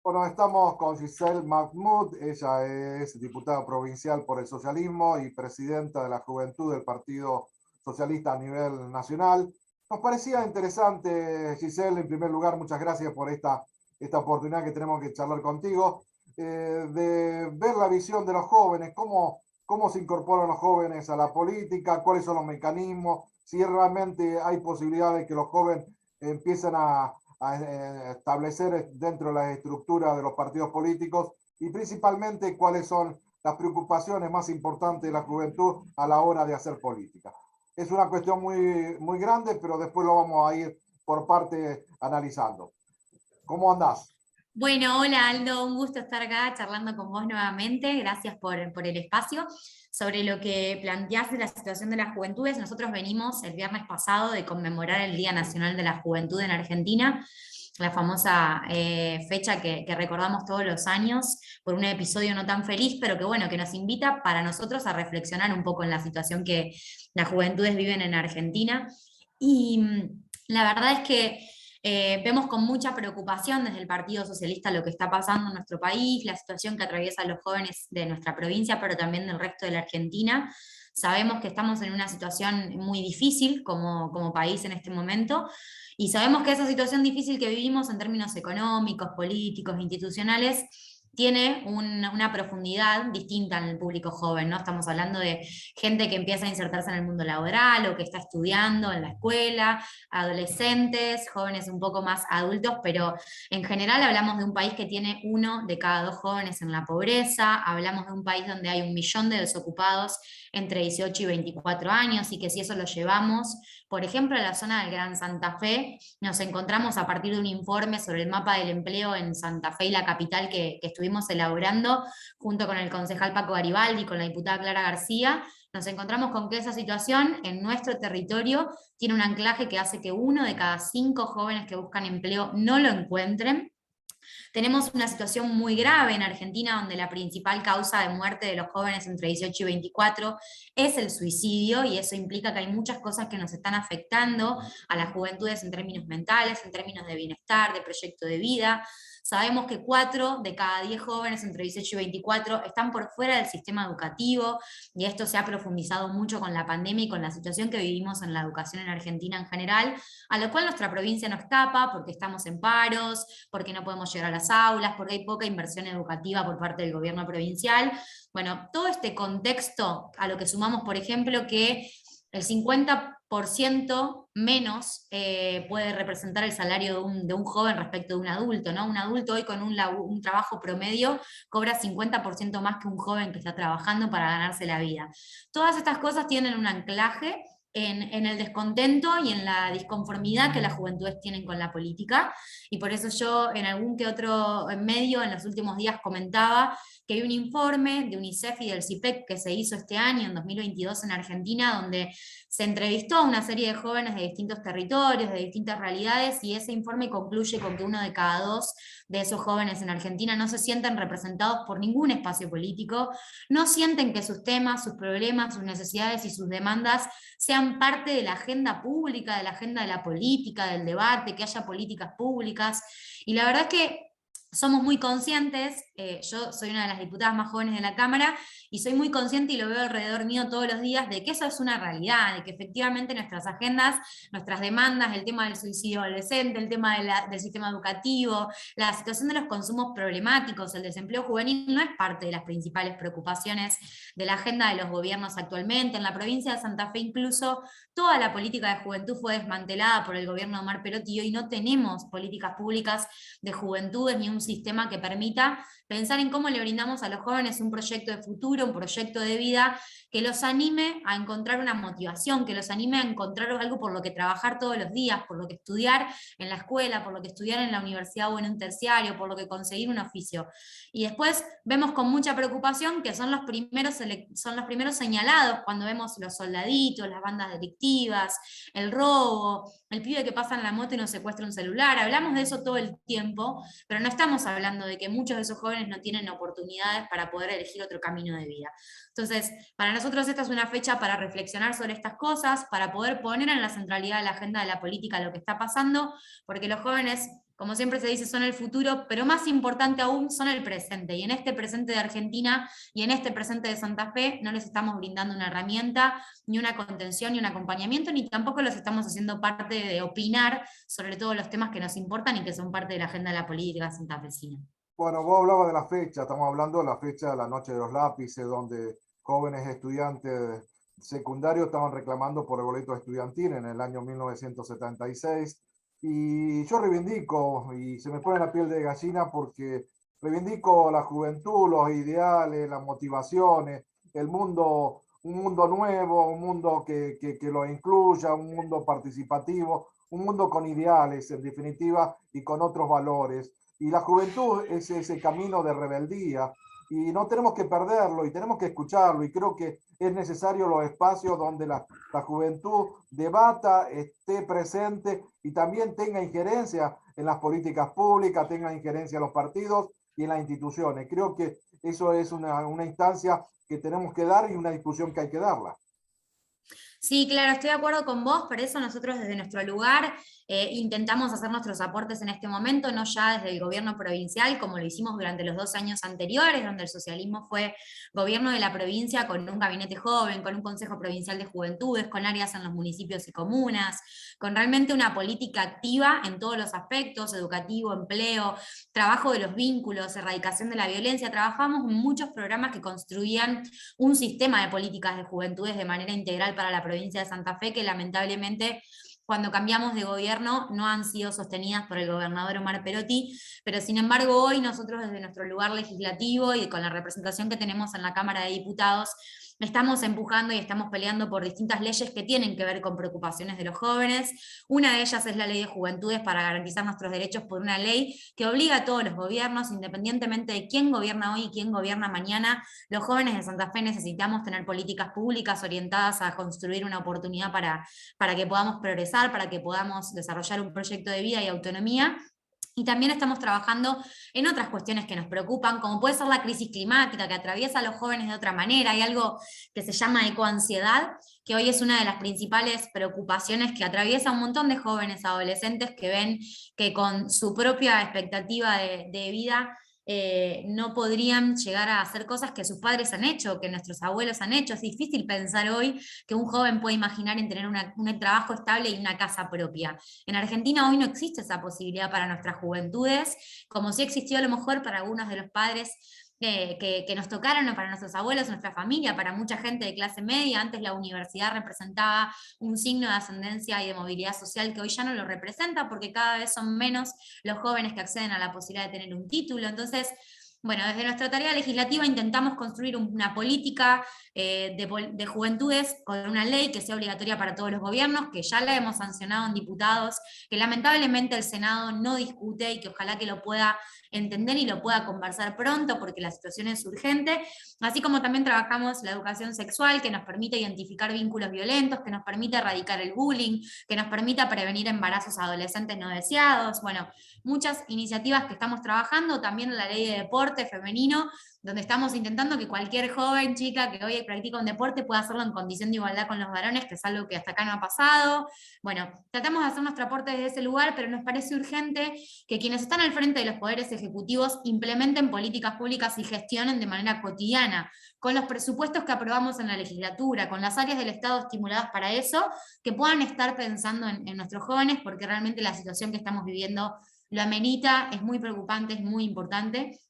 Bueno, estamos con Giselle Mahmoud, ella es diputada provincial por el socialismo y presidenta de la Juventud del Partido Socialista a nivel nacional. Nos parecía interesante, Giselle, en primer lugar, muchas gracias por esta oportunidad que tenemos que charlar contigo, de ver la visión de los jóvenes, cómo se incorporan los jóvenes a la política, cuáles son los mecanismos, si realmente hay posibilidades de que los jóvenes empiecen a establecer dentro de la estructura de los partidos políticos y principalmente cuáles son las preocupaciones más importantes de la juventud a la hora de hacer política. Es una cuestión muy grande, pero después lo vamos a ir por parte analizando. ¿Cómo andás? Bueno, hola Aldo, un gusto estar acá charlando con vos nuevamente. Gracias por el espacio. Sobre lo que planteás de la situación de las juventudes, nosotros venimos el viernes pasado de conmemorar el Día Nacional de la Juventud en Argentina, la famosa fecha que recordamos todos los años por un episodio no tan feliz, pero que bueno, que nos invita para nosotros a reflexionar un poco en la situación que las juventudes viven en Argentina. Y la verdad es que vemos con mucha preocupación desde el Partido Socialista lo que está pasando en nuestro país, la situación que atraviesan los jóvenes de nuestra provincia, pero también del resto de la Argentina. Sabemos que estamos en una situación muy difícil como país en este momento y sabemos que esa situación difícil que vivimos en términos económicos, políticos, institucionales, tiene una profundidad distinta en el público joven, ¿no? Estamos hablando de gente que empieza a insertarse en el mundo laboral o que está estudiando en la escuela, adolescentes, jóvenes un poco más adultos, pero en general hablamos de un país que tiene 1 de cada 2 jóvenes en la pobreza, hablamos de un país donde hay 1 millón de desocupados entre 18 y 24 años y que si eso lo llevamos, por ejemplo, a la zona del Gran Santa Fe, nos encontramos a partir de un informe sobre el mapa del empleo en Santa Fe y la capital que estuvimos elaborando junto con el concejal Paco Garibaldi y con la diputada Clara García, nos encontramos con que esa situación en nuestro territorio tiene un anclaje que hace que 1 de cada 5 jóvenes que buscan empleo no lo encuentren. Tenemos una situación muy grave en Argentina donde la principal causa de muerte de los jóvenes entre 18 y 24 es el suicidio y eso implica que hay muchas cosas que nos están afectando a las juventudes en términos mentales, en términos de bienestar, de proyecto de vida. Sabemos que 4 de cada 10 jóvenes entre 18 y 24 están por fuera del sistema educativo y esto se ha profundizado mucho con la pandemia y con la situación que vivimos en la educación en Argentina en general, a lo cual nuestra provincia no escapa porque estamos en paros, porque no podemos llegar a las aulas, porque hay poca inversión educativa por parte del gobierno provincial. Bueno, todo este contexto a lo que sumamos, por ejemplo, que el 50% menos puede representar el salario de un joven respecto de un adulto, ¿no? Un adulto hoy con un trabajo promedio cobra 50% más que un joven que está trabajando para ganarse la vida. Todas estas cosas tienen un anclaje en el descontento y en la disconformidad que las juventudes tienen con la política. Y por eso yo en algún que otro medio en los últimos días comentaba que hay un informe de UNICEF y del CIPEC que se hizo este año, en 2022, en Argentina, donde se entrevistó a una serie de jóvenes de distintos territorios, de distintas realidades, y ese informe concluye con que 1 de cada 2 de esos jóvenes en Argentina no se sienten representados por ningún espacio político, no sienten que sus temas, sus problemas, sus necesidades y sus demandas sean parte de la agenda pública, de la agenda de la política, del debate, que haya políticas públicas. Y la verdad es que somos muy conscientes, yo soy una de las diputadas más jóvenes de la Cámara y soy muy consciente y lo veo alrededor mío todos los días de que eso es una realidad, de que efectivamente nuestras agendas, nuestras demandas, el tema del suicidio adolescente, el tema del sistema educativo, la situación de los consumos problemáticos, el desempleo juvenil, no es parte de las principales preocupaciones de la agenda de los gobiernos actualmente. En la provincia de Santa Fe incluso toda la política de juventud fue desmantelada por el gobierno de Omar Perotti y hoy no tenemos políticas públicas de juventudes ni un sistema que permita pensar en cómo le brindamos a los jóvenes un proyecto de futuro, un proyecto de vida que los anime a encontrar una motivación, que los anime a encontrar algo por lo que trabajar todos los días, por lo que estudiar en la escuela, por lo que estudiar en la universidad o en un terciario, por lo que conseguir un oficio. Y después vemos con mucha preocupación que son los primeros señalados cuando vemos los soldaditos, las bandas delictivas, el robo, el pibe que pasa en la moto y nos secuestra un celular. Hablamos de eso todo el tiempo, pero no estamos hablando de que muchos de esos jóvenes no tienen oportunidades para poder elegir otro camino de vida. Entonces, para nosotros esta es una fecha para reflexionar sobre estas cosas, para poder poner en la centralidad de la agenda de la política lo que está pasando, porque los jóvenes como siempre se dice, son el futuro, pero más importante aún son el presente. Y en este presente de Argentina y en este presente de Santa Fe no les estamos brindando una herramienta, ni una contención, ni un acompañamiento, ni tampoco los estamos haciendo parte de opinar sobre todos los temas que nos importan y que son parte de la agenda de la política santafesina. Bueno, vos hablabas de la fecha, estamos hablando de la fecha de la Noche de los Lápices, donde jóvenes estudiantes secundarios estaban reclamando por el boleto estudiantil en el año 1976. Y yo reivindico, y se me pone la piel de gallina porque reivindico la juventud, los ideales, las motivaciones, el mundo, un mundo nuevo, un mundo que lo incluya, un mundo participativo, un mundo con ideales, en definitiva, y con otros valores. Y la juventud es ese camino de rebeldía y no tenemos que perderlo y tenemos que escucharlo y creo que es necesario los espacios donde la juventud debata, esté presente y también tenga injerencia en las políticas públicas, tenga injerencia en los partidos y en las instituciones. Creo que eso es una instancia que tenemos que dar y una discusión que hay que darla. Sí, claro, estoy de acuerdo con vos, por eso nosotros desde nuestro lugar intentamos hacer nuestros aportes en este momento, no ya desde el gobierno provincial, como lo hicimos durante los 2 años anteriores, donde el socialismo fue gobierno de la provincia con un gabinete joven, con un consejo provincial de juventudes, con áreas en los municipios y comunas, con realmente una política activa en todos los aspectos, educativo, empleo, trabajo de los vínculos, erradicación de la violencia. Trabajamos en muchos programas que construían un sistema de políticas de juventudes de manera integral para la provincia de Santa Fe, que lamentablemente cuando cambiamos de gobierno no han sido sostenidas por el gobernador Omar Perotti, pero sin embargo hoy nosotros desde nuestro lugar legislativo y con la representación que tenemos en la Cámara de Diputados, estamos empujando y estamos peleando por distintas leyes que tienen que ver con preocupaciones de los jóvenes. Una de ellas es la Ley de Juventudes para garantizar nuestros derechos por una ley que obliga a todos los gobiernos, independientemente de quién gobierna hoy y quién gobierna mañana. Los jóvenes de Santa Fe necesitamos tener políticas públicas orientadas a construir una oportunidad para que podamos progresar, para que podamos desarrollar un proyecto de vida y autonomía. Y también estamos trabajando en otras cuestiones que nos preocupan, como puede ser la crisis climática, que atraviesa a los jóvenes de otra manera. Hay algo que se llama ecoansiedad, que hoy es una de las principales preocupaciones que atraviesa un montón de jóvenes adolescentes que ven que con su propia expectativa de vida no podrían llegar a hacer cosas que sus padres han hecho, que nuestros abuelos han hecho. Es difícil pensar hoy que un joven puede imaginar en tener un trabajo estable y una casa propia. En Argentina hoy no existe esa posibilidad para nuestras juventudes, como sí existió a lo mejor para algunos de los padres que nos tocaron, o para nuestros abuelos, nuestra familia, para mucha gente de clase media. Antes la universidad representaba un signo de ascendencia y de movilidad social que hoy ya no lo representa, porque cada vez son menos los jóvenes que acceden a la posibilidad de tener un título. Entonces, bueno, desde nuestra tarea legislativa intentamos construir una política de juventudes con una ley que sea obligatoria para todos los gobiernos, que ya la hemos sancionado en diputados, que lamentablemente el Senado no discute y que ojalá que lo pueda entender y lo pueda conversar pronto porque la situación es urgente, así como también trabajamos la educación sexual que nos permite identificar vínculos violentos, que nos permite erradicar el bullying, que nos permita prevenir embarazos adolescentes no deseados. Bueno, muchas iniciativas que estamos trabajando, también la ley de deporte femenino, donde estamos intentando que cualquier joven, chica que hoy practica un deporte pueda hacerlo en condición de igualdad con los varones, que es algo que hasta acá no ha pasado. Bueno, tratamos de hacer nuestro aporte desde ese lugar, pero nos parece urgente que quienes están al frente de los poderes ejecutivos implementen políticas públicas y gestionen de manera cotidiana, con los presupuestos que aprobamos en la legislatura, con las áreas del Estado estimuladas para eso, que puedan estar pensando en nuestros jóvenes, porque realmente la situación que estamos viviendo lo amerita, es muy preocupante, es muy importante,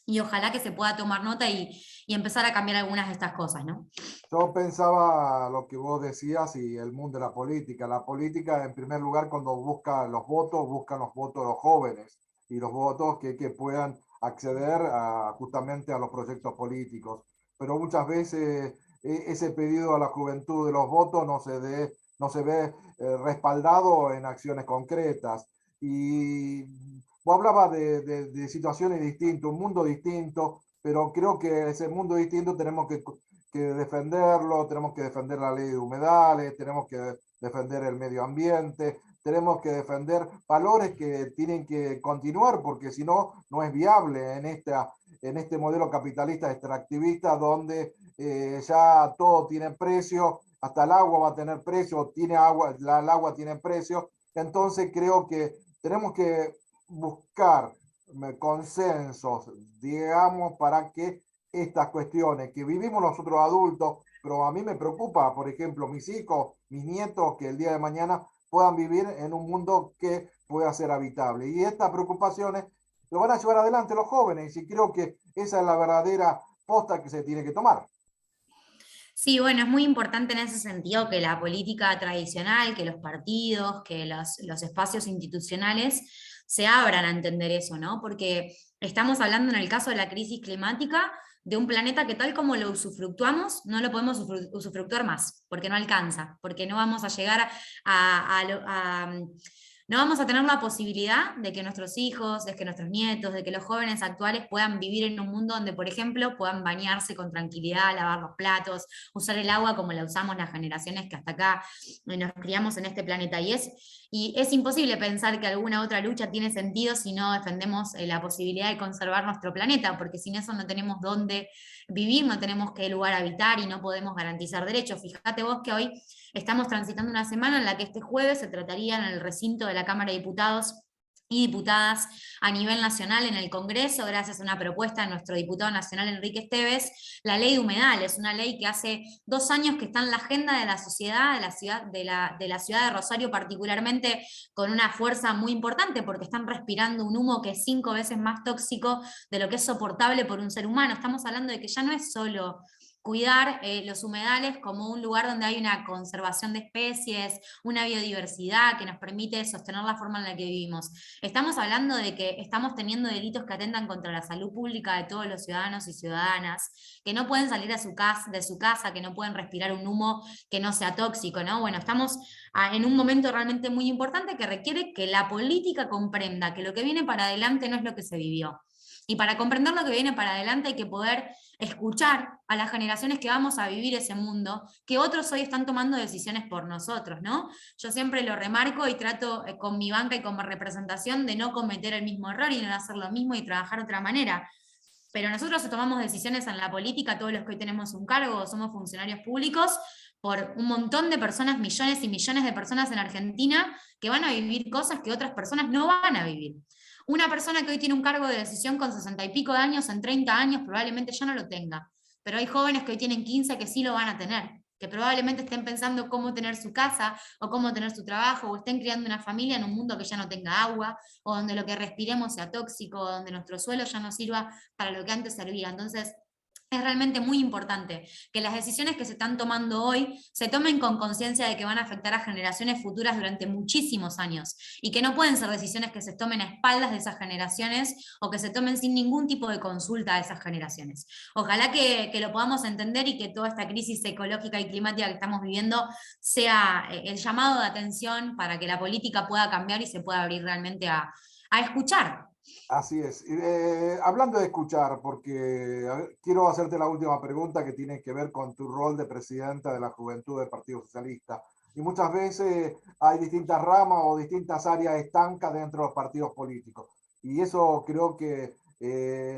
y ojalá que se pueda tomar nota y empezar a cambiar algunas de estas cosas, ¿no? Yo pensaba lo que vos decías y el mundo de la política. La política, en primer lugar, cuando buscan los votos de los jóvenes y los votos que puedan acceder justamente a los proyectos políticos. Pero muchas veces ese pedido a la juventud de los votos no se ve respaldado en acciones concretas. Y vos hablabas de situaciones distintas, un mundo distinto, pero creo que ese mundo distinto tenemos que defenderlo, tenemos que defender la ley de humedales, tenemos que defender el medio ambiente, tenemos que defender valores que tienen que continuar, porque si no, no es viable en este modelo capitalista extractivista donde ya todo tiene precio, hasta el agua va a tener precio, tiene agua, el agua tiene precio. Entonces creo que tenemos que buscar consensos, digamos, para que estas cuestiones que vivimos nosotros adultos, pero a mí me preocupa, por ejemplo, mis hijos, mis nietos, que el día de mañana puedan vivir en un mundo que pueda ser habitable. Y estas preocupaciones lo van a llevar adelante los jóvenes, y creo que esa es la verdadera posta que se tiene que tomar. Sí, bueno, es muy importante en ese sentido que la política tradicional, que los partidos, que los espacios institucionales se abran a entender eso, ¿no? Porque estamos hablando en el caso de la crisis climática de un planeta que tal como lo usufructuamos, no lo podemos usufructuar más, porque no alcanza, porque no vamos a llegar no vamos a tener la posibilidad de que nuestros hijos, de que nuestros nietos, de que los jóvenes actuales puedan vivir en un mundo donde, por ejemplo, puedan bañarse con tranquilidad, lavar los platos, usar el agua como la usamos las generaciones que hasta acá nos criamos en este planeta. Y es imposible pensar que alguna otra lucha tiene sentido si no defendemos la posibilidad de conservar nuestro planeta, porque sin eso no tenemos dónde vivir, no tenemos qué lugar habitar y no podemos garantizar derechos. Fíjate vos que hoy estamos transitando una semana en la que este jueves se trataría en el recinto de la Cámara de Diputados y diputadas a nivel nacional en el Congreso, gracias a una propuesta de nuestro diputado nacional Enrique Esteves, la ley de humedales, una ley que hace 2 años que está en la agenda de la sociedad, de la ciudad de Rosario particularmente, con una fuerza muy importante, porque están respirando un humo que es 5 veces más tóxico de lo que es soportable por un ser humano. Estamos hablando de que ya no es solo cuidar los humedales como un lugar donde hay una conservación de especies, una biodiversidad que nos permite sostener la forma en la que vivimos. Estamos hablando de que estamos teniendo delitos que atentan contra la salud pública de todos los ciudadanos y ciudadanas, que no pueden salir de su casa, que no pueden respirar un humo que no sea tóxico, ¿no? Bueno, estamos en un momento realmente muy importante que requiere que la política comprenda que lo que viene para adelante no es lo que se vivió. Y para comprender lo que viene para adelante hay que poder escuchar a las generaciones que vamos a vivir ese mundo, que otros hoy están tomando decisiones por nosotros, ¿no? Yo siempre lo remarco y trato con mi banca y como representación de no cometer el mismo error y no hacer lo mismo y trabajar de otra manera. Pero nosotros tomamos decisiones en la política, todos los que hoy tenemos un cargo o somos funcionarios públicos, por un montón de personas, millones y millones de personas en Argentina que van a vivir cosas que otras personas no van a vivir. Una persona que hoy tiene un cargo de decisión con 60 y pico de años, en 30 años probablemente ya no lo tenga, pero hay jóvenes que hoy tienen 15 que sí lo van a tener, que probablemente estén pensando cómo tener su casa o cómo tener su trabajo, o estén criando una familia en un mundo que ya no tenga agua, o donde lo que respiremos sea tóxico, o donde nuestro suelo ya no sirva para lo que antes servía. Entonces, es realmente muy importante que las decisiones que se están tomando hoy se tomen con conciencia de que van a afectar a generaciones futuras durante muchísimos años y que no pueden ser decisiones que se tomen a espaldas de esas generaciones o que se tomen sin ningún tipo de consulta a esas generaciones. Ojalá que lo podamos entender y que toda esta crisis ecológica y climática que estamos viviendo sea el llamado de atención para que la política pueda cambiar y se pueda abrir realmente a escuchar. Así es. Hablando de escuchar, porque ver, quiero hacerte la última pregunta que tiene que ver con tu rol de presidenta de la Juventud del Partido Socialista. Y muchas veces hay distintas ramas o distintas áreas estancas dentro de los partidos políticos. Y eso creo que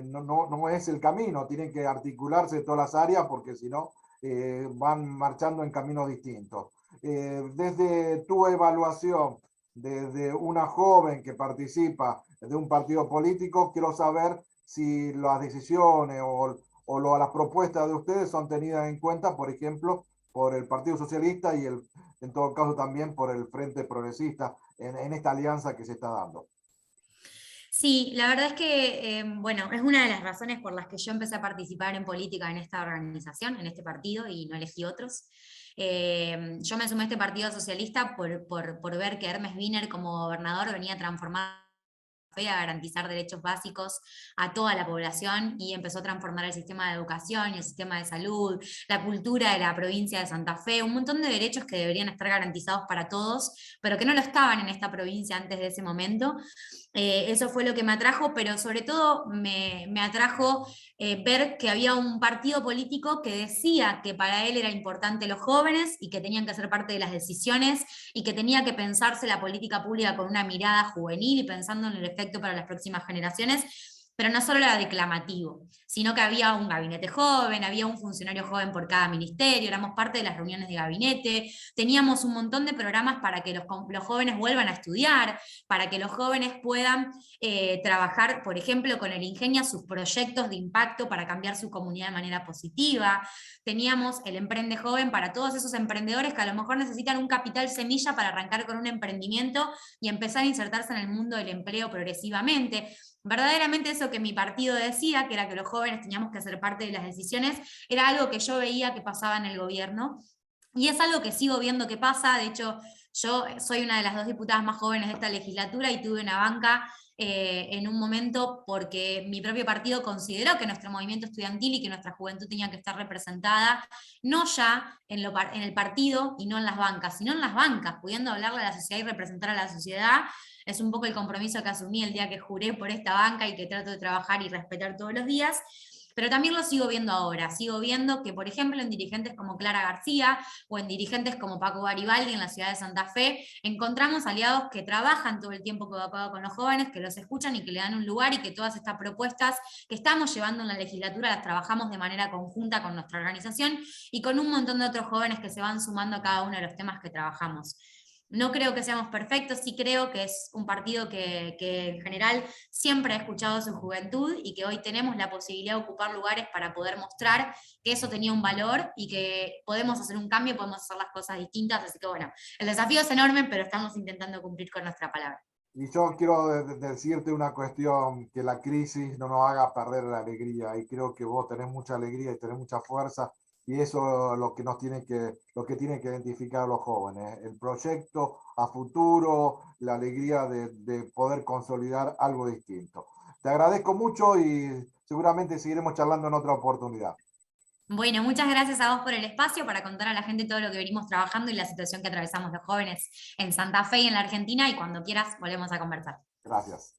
no es el camino. Tienen que articularse todas las áreas porque si no van marchando en caminos distintos. Desde tu evaluación, desde una joven que participa de un partido político, quiero saber si las decisiones las propuestas de ustedes son tenidas en cuenta, por ejemplo, por el Partido Socialista y en todo caso también por el Frente Progresista en esta alianza que se está dando. Sí, la verdad es que, bueno, es una de las razones por las que yo empecé a participar en política en esta organización, en este partido, y no elegí otros. Yo me sumé a este Partido Socialista por ver que Hermes Wiener como gobernador venía a transformar a garantizar derechos básicos a toda la población y empezó a transformar el sistema de educación y el sistema de salud, la cultura de la provincia de Santa Fe, un montón de derechos que deberían estar garantizados para todos, pero que no lo estaban en esta provincia antes de ese momento. Eso fue lo que me atrajo, pero sobre todo me atrajo ver que había un partido político que decía que para él era importante los jóvenes y que tenían que ser parte de las decisiones y que tenía que pensarse la política pública con una mirada juvenil y pensando en el efecto para las próximas generaciones. pero no solo era declamativo, sino que había un gabinete joven, había un funcionario joven por cada ministerio, éramos parte de las reuniones de gabinete, teníamos un montón de programas para que los jóvenes vuelvan a estudiar, para que los jóvenes puedan trabajar, por ejemplo, con el Ingenia sus proyectos de impacto para cambiar su comunidad de manera positiva. Teníamos el Emprende Joven para todos esos emprendedores que a lo mejor necesitan un capital semilla para arrancar con un emprendimiento y empezar a insertarse en el mundo del empleo progresivamente. Verdaderamente eso que mi partido decía, que era que los jóvenes teníamos que ser parte de las decisiones, era algo que yo veía que pasaba en el gobierno, y es algo que sigo viendo que pasa. De hecho, yo soy una de las 2 diputadas más jóvenes de esta legislatura y tuve una banca en un momento porque mi propio partido consideró que nuestro movimiento estudiantil y que nuestra juventud tenía que estar representada, no ya en el partido y no en las bancas, sino en las bancas, pudiendo hablarle a la sociedad y representar a la sociedad. Es un poco el compromiso que asumí el día que juré por esta banca y que trato de trabajar y respetar todos los días. Pero también lo sigo viendo ahora. Sigo viendo que, por ejemplo, en dirigentes como Clara García o en dirigentes como Paco Garibaldi en la ciudad de Santa Fe, encontramos aliados que trabajan todo el tiempo codo a codo con los jóvenes, que los escuchan y que le dan un lugar, y que todas estas propuestas que estamos llevando en la legislatura las trabajamos de manera conjunta con nuestra organización y con un montón de otros jóvenes que se van sumando a cada uno de los temas que trabajamos. No creo que seamos perfectos, sí creo que es un partido que en general siempre ha escuchado a su juventud y que hoy tenemos la posibilidad de ocupar lugares para poder mostrar que eso tenía un valor y que podemos hacer un cambio, podemos hacer las cosas distintas. Así que bueno, el desafío es enorme, pero estamos intentando cumplir con nuestra palabra. Y yo quiero decirte una cuestión, que la crisis no nos haga perder la alegría, y creo que vos tenés mucha alegría y tenés mucha fuerza, y eso es lo que tienen que identificar los jóvenes, el proyecto a futuro, la alegría de poder consolidar algo distinto. Te agradezco mucho y seguramente seguiremos charlando en otra oportunidad. Bueno, muchas gracias a vos por el espacio para contar a la gente todo lo que venimos trabajando y la situación que atravesamos los jóvenes en Santa Fe y en la Argentina, y cuando quieras volvemos a conversar. Gracias.